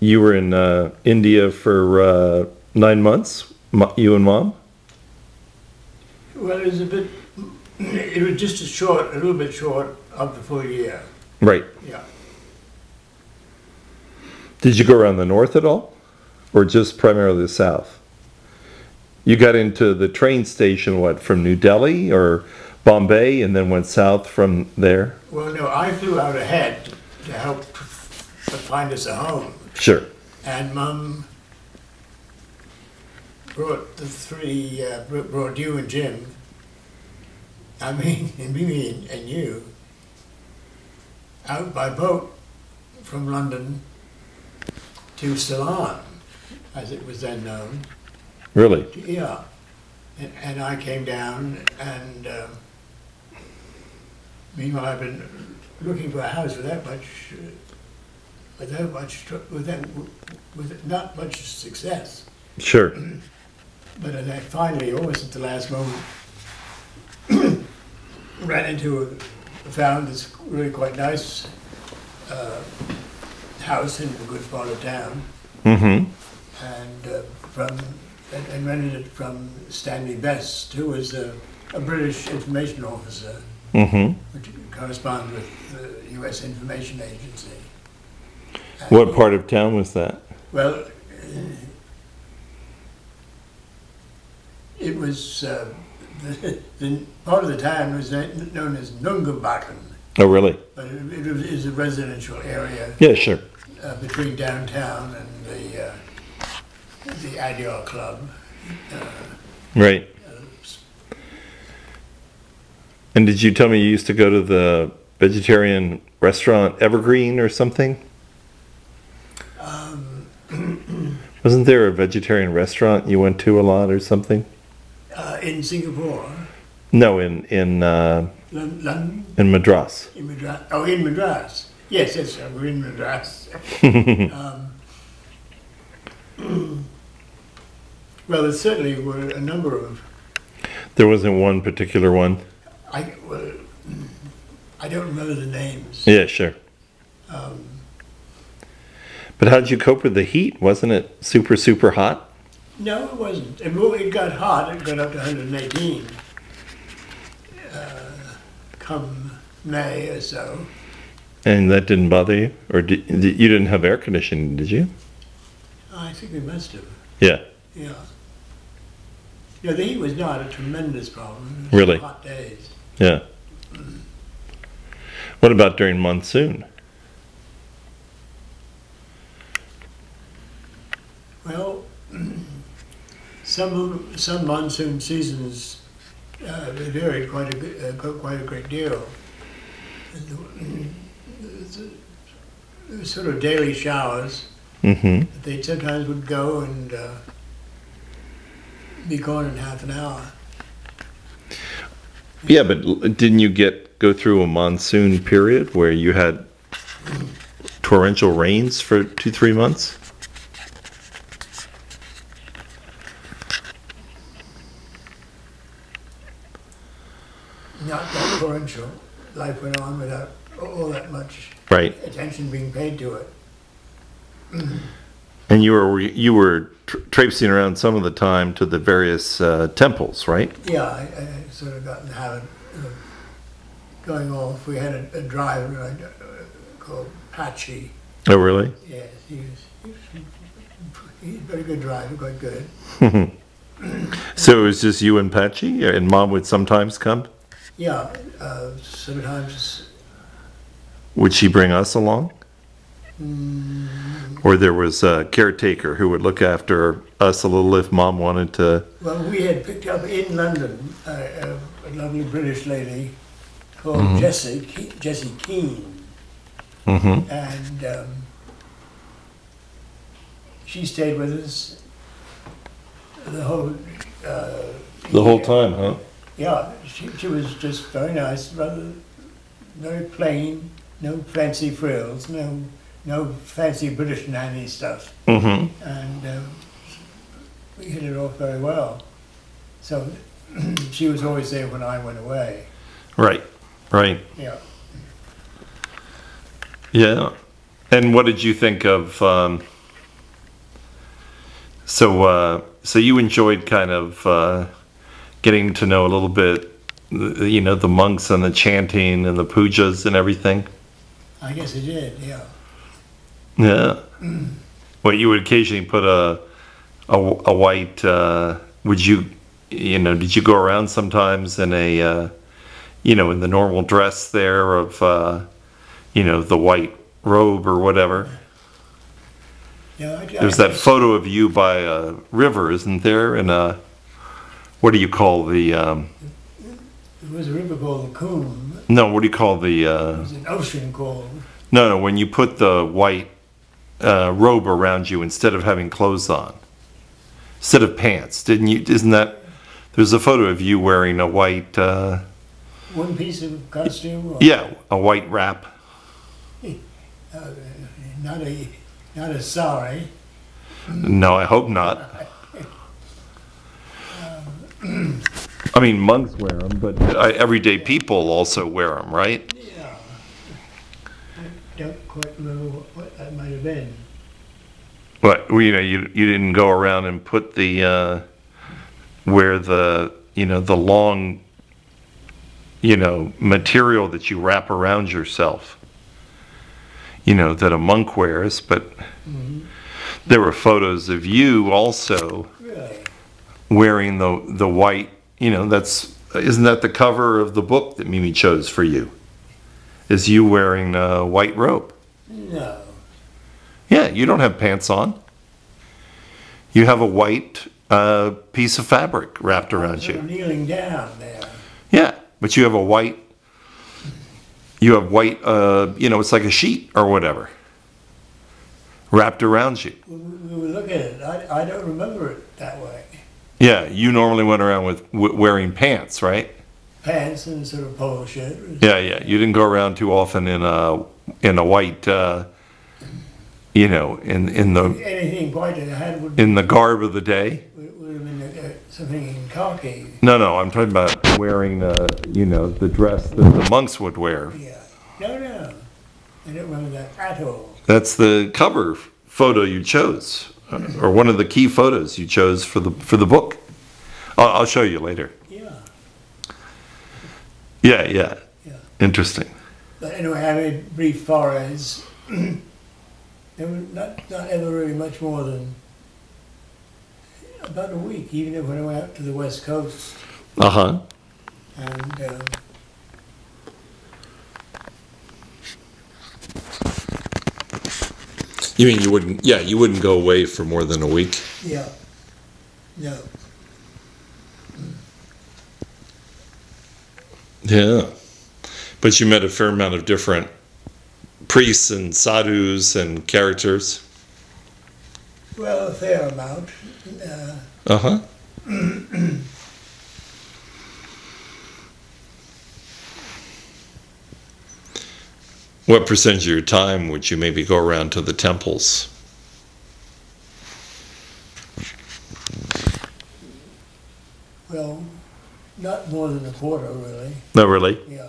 you were in India for 9 months, you and Mom? Well, it was just a little bit short of the full year. Right. Yeah. Did you go around the north at all? Or just primarily the south? You got into the train station, what, from New Delhi or Bombay, and then went south from there? Well, no, I flew out ahead to help find us a home. Sure. And Mum brought brought you and Jim, I mean, and me and you, out by boat from London to Ceylon, as it was then known. Really? Yeah. And I came down, and meanwhile I've been looking for a house without not much success. Sure. But then I finally, almost at the last moment, found this really quite nice house in a good part of town, Mm-hmm. and rented it from Stanley Best, who was a British information officer, Mm-hmm. which corresponds with the U.S. Information Agency. And What part of town was that? Well, it was the part of the town was known as Nungabakan, Oh, really? but it is a residential area Yeah, sure. between downtown and the Adyar Club. Right. And did you tell me you used to go to the vegetarian restaurant Evergreen or something? Wasn't there a vegetarian restaurant you went to a lot or something? In Singapore, No, in London, in Madras. in Madras. Oh, in Madras. Yes, we're in Madras. Well, there certainly were a number of. There wasn't one particular one. I don't remember the names. Yeah, sure. Um, But how'd you cope with the heat? Wasn't it super, super hot? No, it wasn't. It got hot. It got up to 118 come May or so. And that didn't bother you? Or you didn't have air conditioning, did you? I think we must have. Yeah. Yeah. Yeah, the heat was not a tremendous problem. It was Really? hot days. Yeah. What about during monsoon? Well, some monsoon seasons they varied quite a great deal. And there were sort of daily showers. Mm-hmm. They sometimes would go and be gone in half an hour. Yeah, but didn't you go through a monsoon period where you had torrential rains for 2-3 months? Not that torrential. Life went on without all that much Right. attention being paid to it. And you were traipsing around some of the time to the various temples, right? Yeah, I sort of got in the habit of going off. We had a driver called Patchy. Oh, really? Yes, he's a very good driver, quite good. So it was just you and Patchy, and Mom would sometimes come? Yeah, sometimes. Would she bring us along? Mm, Or there was a caretaker who would look after us a little if Mom wanted to? well, we had picked up in London a lovely British lady called Jessie Keane, Mm-hmm. and she stayed with us the whole. The whole time, huh? Yeah, she was just very nice, rather very plain, no fancy frills, no fancy British nanny stuff, Mm-hmm. and we hit it off very well. So she was always there when I went away. Right, right. Yeah. Yeah. And what did you think of So you enjoyed kind of getting to know a little bit, the monks and the chanting and the pujas and everything. I guess it did, yeah. Yeah. Well, you would occasionally put a white. Would you, did you go around sometimes in a, in the normal dress there of, the white robe or whatever? Yeah, There's that photo of you by a river, isn't there? And what do you call the? There was a river called the Coombe. No, what do you call the? There was an ocean called. No, when you put the white robe around you instead of having clothes on, instead of pants, didn't you? Isn't that? There's a photo of you wearing a white. One piece of costume. Or, yeah, a white wrap. Not a sari. No, I hope not. I mean, monks wear them, but everyday people also wear them, right? Yeah. I don't quite remember what that might have been. But you didn't go around and put the wear the the long material that you wrap around yourself. That a monk wears, but there were photos of you also Really? wearing the white. Isn't that the cover of the book that Mimi chose for you? Is you wearing a white robe? No. Yeah, you don't have pants on. You have a white piece of fabric wrapped around Sort you. of kneeling down there. Yeah, but you have a white. You have white. It's like a sheet or whatever wrapped around you. We would look at it. I don't remember it that way. Yeah, you normally went around with wearing pants, right? Pants and sort of polo shirt. Yeah. You didn't go around too often in a white. In the Anything white that I had would in the garb of the day. would have been something in khaki. No, I'm talking about wearing the dress that the monks would wear. Yeah. No. I don't remember that at all. That's the cover photo you chose, or one of the key photos you chose for the book. I'll show you later. Yeah. Yeah. Interesting. But anyway, I made brief forays. They were not ever really much more than about a week, even when I went out to the West Coast. Uh-huh. And You mean you wouldn't? Yeah, you wouldn't go away for more than a week. yeah, no. Yeah, but you met a fair amount of different priests and sadhus and characters. Well, a fair amount. Uh-huh. What percentage of your time would you maybe go around to the temples? Well, not more than a quarter, really. No, really? Yeah.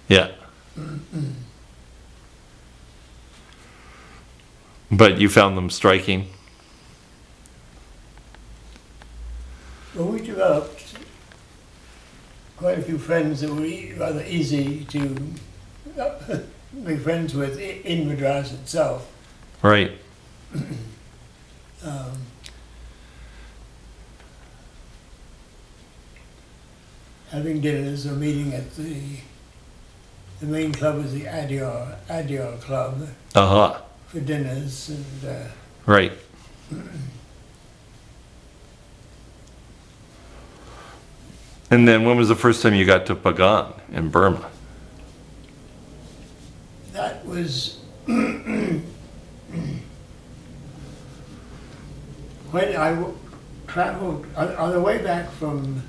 Yeah. But you found them striking? Well, we developed quite a few friends that were rather easy to be friends with in Madras itself. Right. Having dinners or meeting at the main club is the Adyar Club Uh-huh. for dinners and Right. And then when was the first time you got to Pagan in Burma? that was when I traveled on the way back from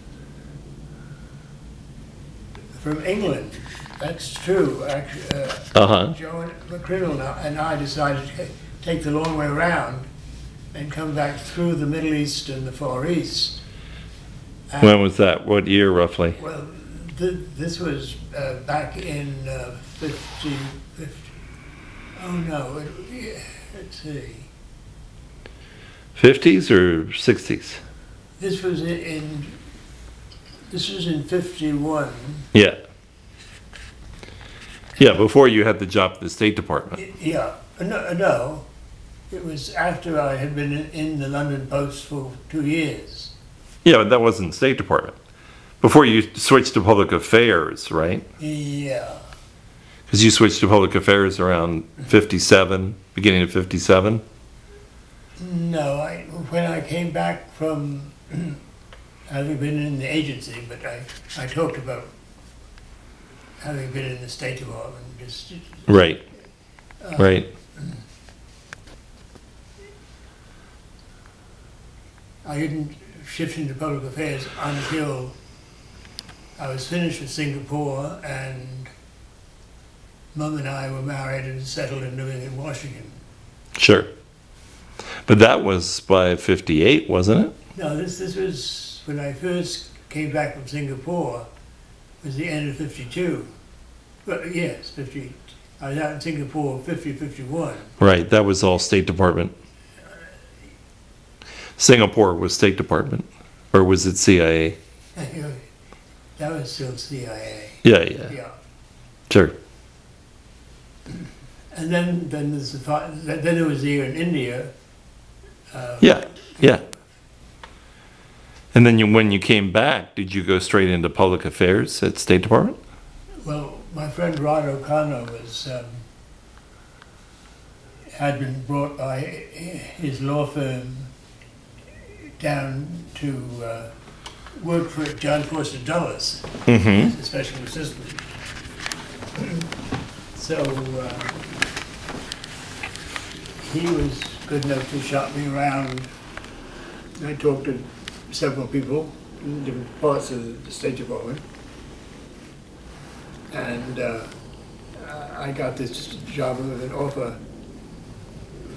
England. That's true. Actually, Uh-huh. Joe McCrinnell and I decided to take the long way around and come back through the Middle East and the Far East. And, When was that? What year, roughly? well, this was back in 50. Oh no, let's see. 50s or 60s? This was in 51. Yeah. Yeah, before you had the job at the State Department. Yeah, no, it was after I had been in the London Post for 2 years. Yeah, but that wasn't State Department. Before you switched to public affairs, right? Yeah, Because you switched to public affairs around 57, beginning of 57. no, when I came back from having been in the agency, but I talked about having been in the State Department. Right, right. I didn't shift into public affairs until I was finished with Singapore and Mum and I were married and settled and living in Washington. Sure. But that was by 58, wasn't it? No, this was when I first came back from Singapore, was the end of 52. Well, yes, 50. I was out in Singapore 51. Right, that was all State Department. Singapore was State Department. Or was it CIA? That was still CIA. Yeah, yeah. Yeah. Sure. And then there was the year in India. Yeah, yeah. And then when you came back, did you go straight into public affairs at State Department? Well, my friend Rod O'Connor had been brought by his law firm down to work for John Foster Dulles Mm-hmm. as a special assistant. So he was good enough to shop me around. I talked to several people in different parts of the State Department. And I got this job with an offer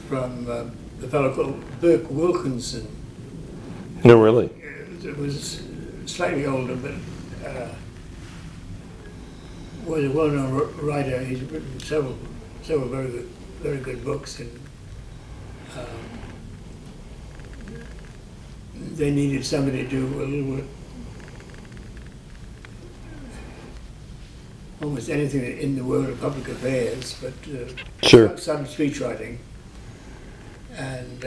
from a fellow called Burke Wilkinson. No, really? It was slightly older, but was a well-known writer. He's written several very good books, and they needed somebody to do a little bit, almost anything in the world of public affairs, but Sure. some speech writing, and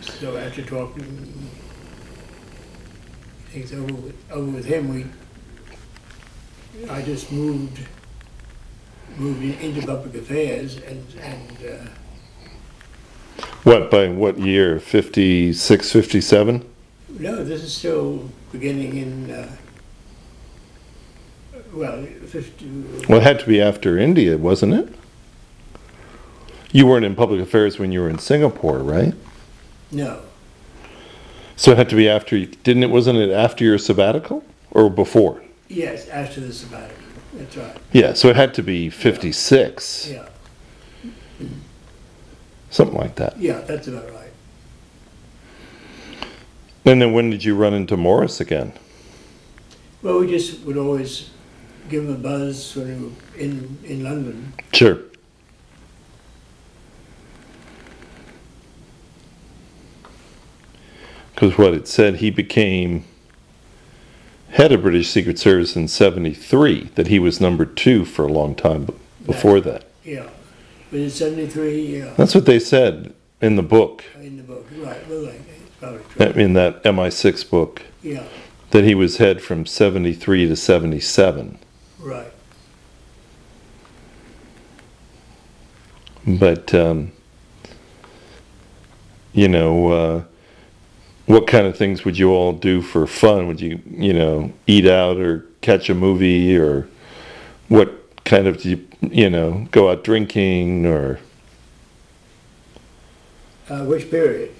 so after talking things over with him, I just moved into public affairs, and What, by what year? 56, 57? no, this is still beginning in 50. Well, it had to be after India, wasn't it? You weren't in public affairs when you were in Singapore, right? No, So it had to be after, wasn't it after your sabbatical? Or before? yes, after the sabbatical. That's right. Yeah, so it had to be 56, Yeah, something like that. yeah, that's about right. And then when did you run into Morris again? Well, we just would always give him a buzz when we were in London. Sure. Because what it said, he became head of British Secret Service in 73, that he was number 2 for a long time before that. Yeah, but in 73, yeah, That's what they said in the book, in the book. Right, well, it's probably true. in that MI6 book, Yeah, that he was head from 73 to 77. right. But, what kind of things would you all do for fun? Would you, eat out or catch a movie, or what kind of, do you, go out drinking, or, Which period?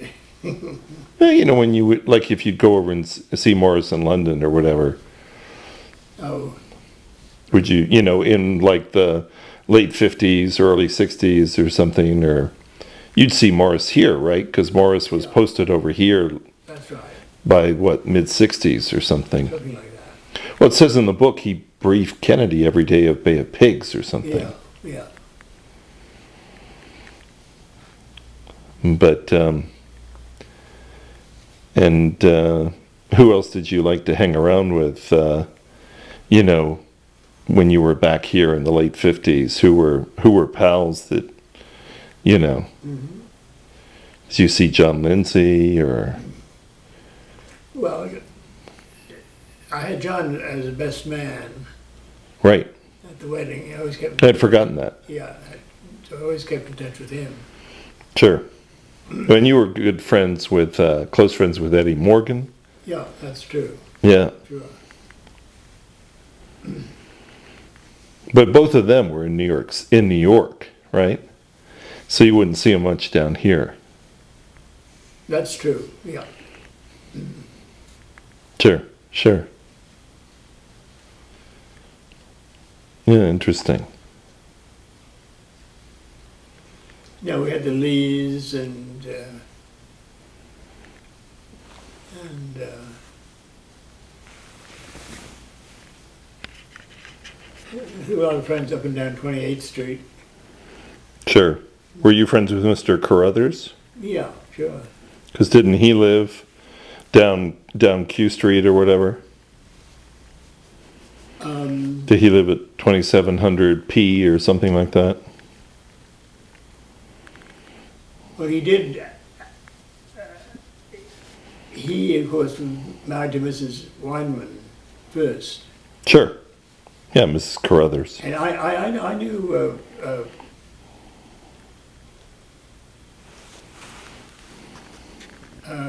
when you would, like if you'd go over and see Morris in London or whatever, Oh, would you, in like the late 50s, early 60s or something, or you'd see Morris here, right? Because Morris was posted over here that's right. by mid 60s or something. Something like that. Well, it says in the book he briefed Kennedy every day of Bay of Pigs or something. Yeah, yeah. But and who else did you like to hang around with? You know, when you were back here in the late '50s, who were pals that you know? Mm-hmm. Did you see John Lindsay or? Well, I had John as a best man Right, at the wedding. I always kept. I had forgotten that. Yeah, so I always kept in touch with him. Sure. And you were good friends with, close friends with Eddie Morgan. Yeah, that's true. Yeah. Sure. But both of them were in New York, right? So you wouldn't see them much down here. That's true. Yeah. Sure, sure. Yeah, interesting. Yeah, we had the Lees and a lot of friends up and down 28th Street. Sure. Were you friends with Mr. Carruthers? Yeah, sure. Because didn't he live down Q Street or whatever? Did he live at 2700 P or something like that? Well, he did. He, of course, was married to Mrs. Weinman first. Sure. Yeah, Mrs. Carruthers. And I knew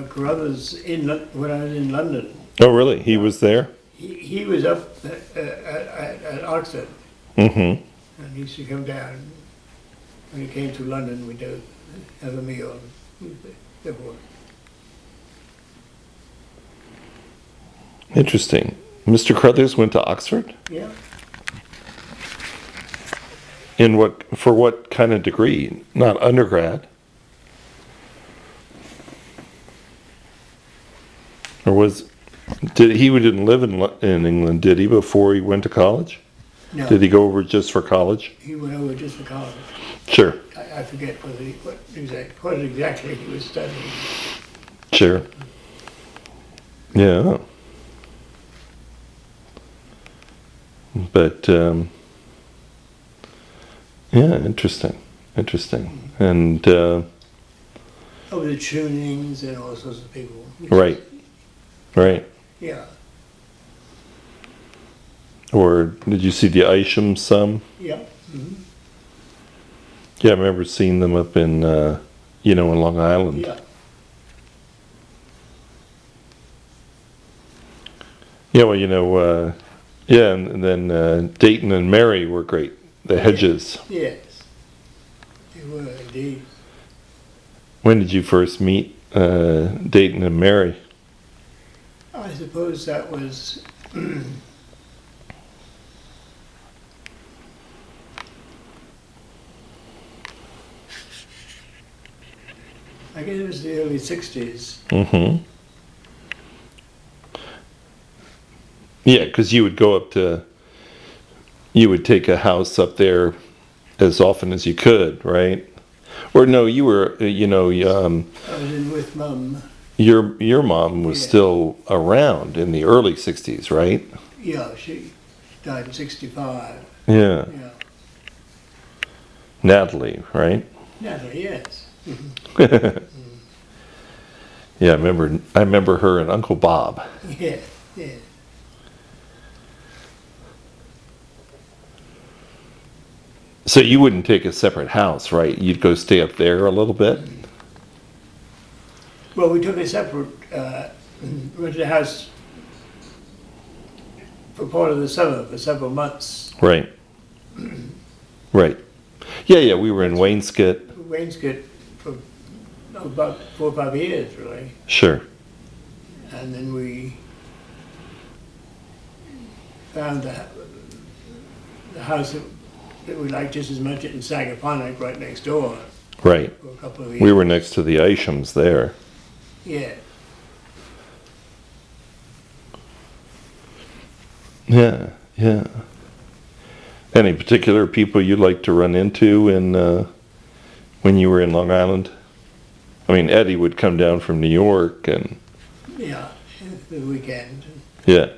Carruthers when I was in London. Oh, really? He was there? He was up at Oxford, Mm-hmm. and he used to come down. When he came to London, we'd have a meal. Interesting. Mr. Carruthers went to Oxford? Yeah. For what kind of degree? Not undergrad? Or he didn't live in England, did he, before he went to college? No. Did he go over just for college? He went over just for college. Sure. I forget what exactly he was studying. Sure. Yeah. But, yeah, interesting. And, Oh, the tunings and all sorts of people. right. Yeah. Or did you see the Isham some? Yeah. Mm-hmm. Yeah, I remember seeing them up in, in Long Island. Yeah. Yeah, well, yeah, and then Dayton and Mary were great. The Hedges. Yes. They were indeed. When did you first meet Dayton and Mary? I suppose that was I guess it was the early 60s. Mm-hmm. Yeah, because you would go you would take a house up there as often as you could, right? Or no, you were, I was in with Mum. your mom was Yeah. still around in the early 60s, right? Yeah, she died in 65. Yeah. Yeah. Natalie, right? Natalie, yes. Yeah, I remember her and Uncle Bob. Yeah, yeah. So you wouldn't take a separate house, right? You'd go stay up there a little bit? Well, we took a separate, rented a house for part of the summer, for several months. Right. Right. Yeah, we were in Wainscott. Wainscott for about 4 or 5 years, really. Sure. And then we found the house that we liked just as much in Sagaponack, right next door, Right. for a couple of years. We were next to the Ishams there. Yeah. Yeah. Any particular people you'd like to run into when you were in Long Island? I mean, Eddie would come down from New York and, Yeah, the weekend. yeah.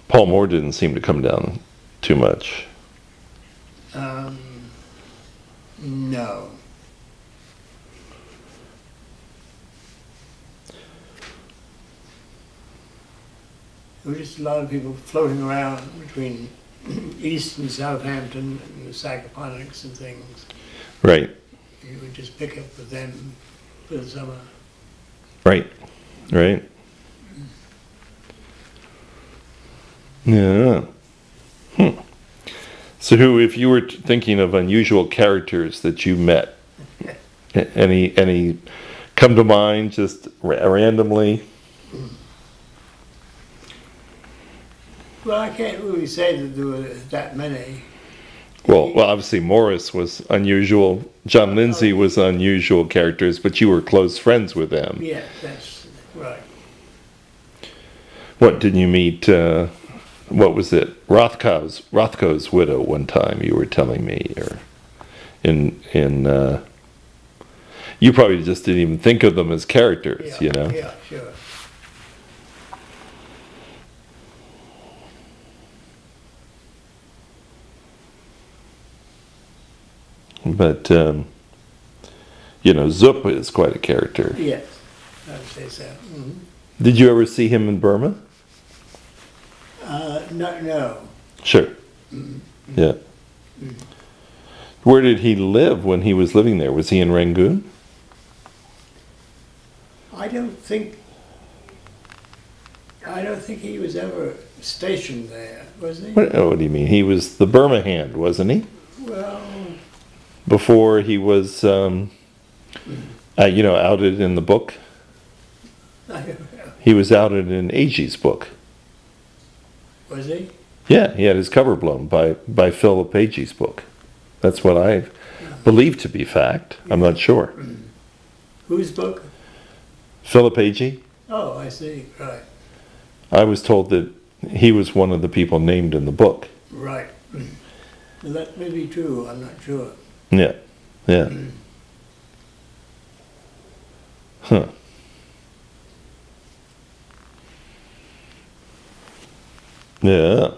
Paul Moore didn't seem to come down too much. No. There were just a lot of people floating around between East and Southampton and the Sagaponics and things. Right, You would just pick up with them for the summer. right, right. Yeah. So who, if you were thinking of unusual characters that you met, any come to mind just randomly? Well, I can't really say that there were that many. Well, obviously Morris was unusual. John Lindsay was unusual characters, but you were close friends with them. Yeah, that's right. What did you meet? What was it? Rothko's widow. One time you were telling me, or in you probably just didn't even think of them as characters, Yeah, you know. Yeah, sure. But you know, Zoop is quite a character. Yes, I would say so. Mm-hmm. Did you ever see him in Burma? No. Sure. Yeah. Where did he live when he was living there? Was he in Rangoon? I don't think he was ever stationed there, was he? What do you mean? He was the Burma hand, wasn't he? Well, Before he was, you know, outed in the book. I don't know. He was outed in Agee's book. Was he? Yeah, he had his cover blown by Philip Agee's book. That's what I believe to be fact. I'm not sure. Whose book? Philip Agee? Oh, I see. Right. I was told that he was one of the people named in the book. Right. Well, that may be true. I'm not sure. Yeah, yeah. Huh. Yeah.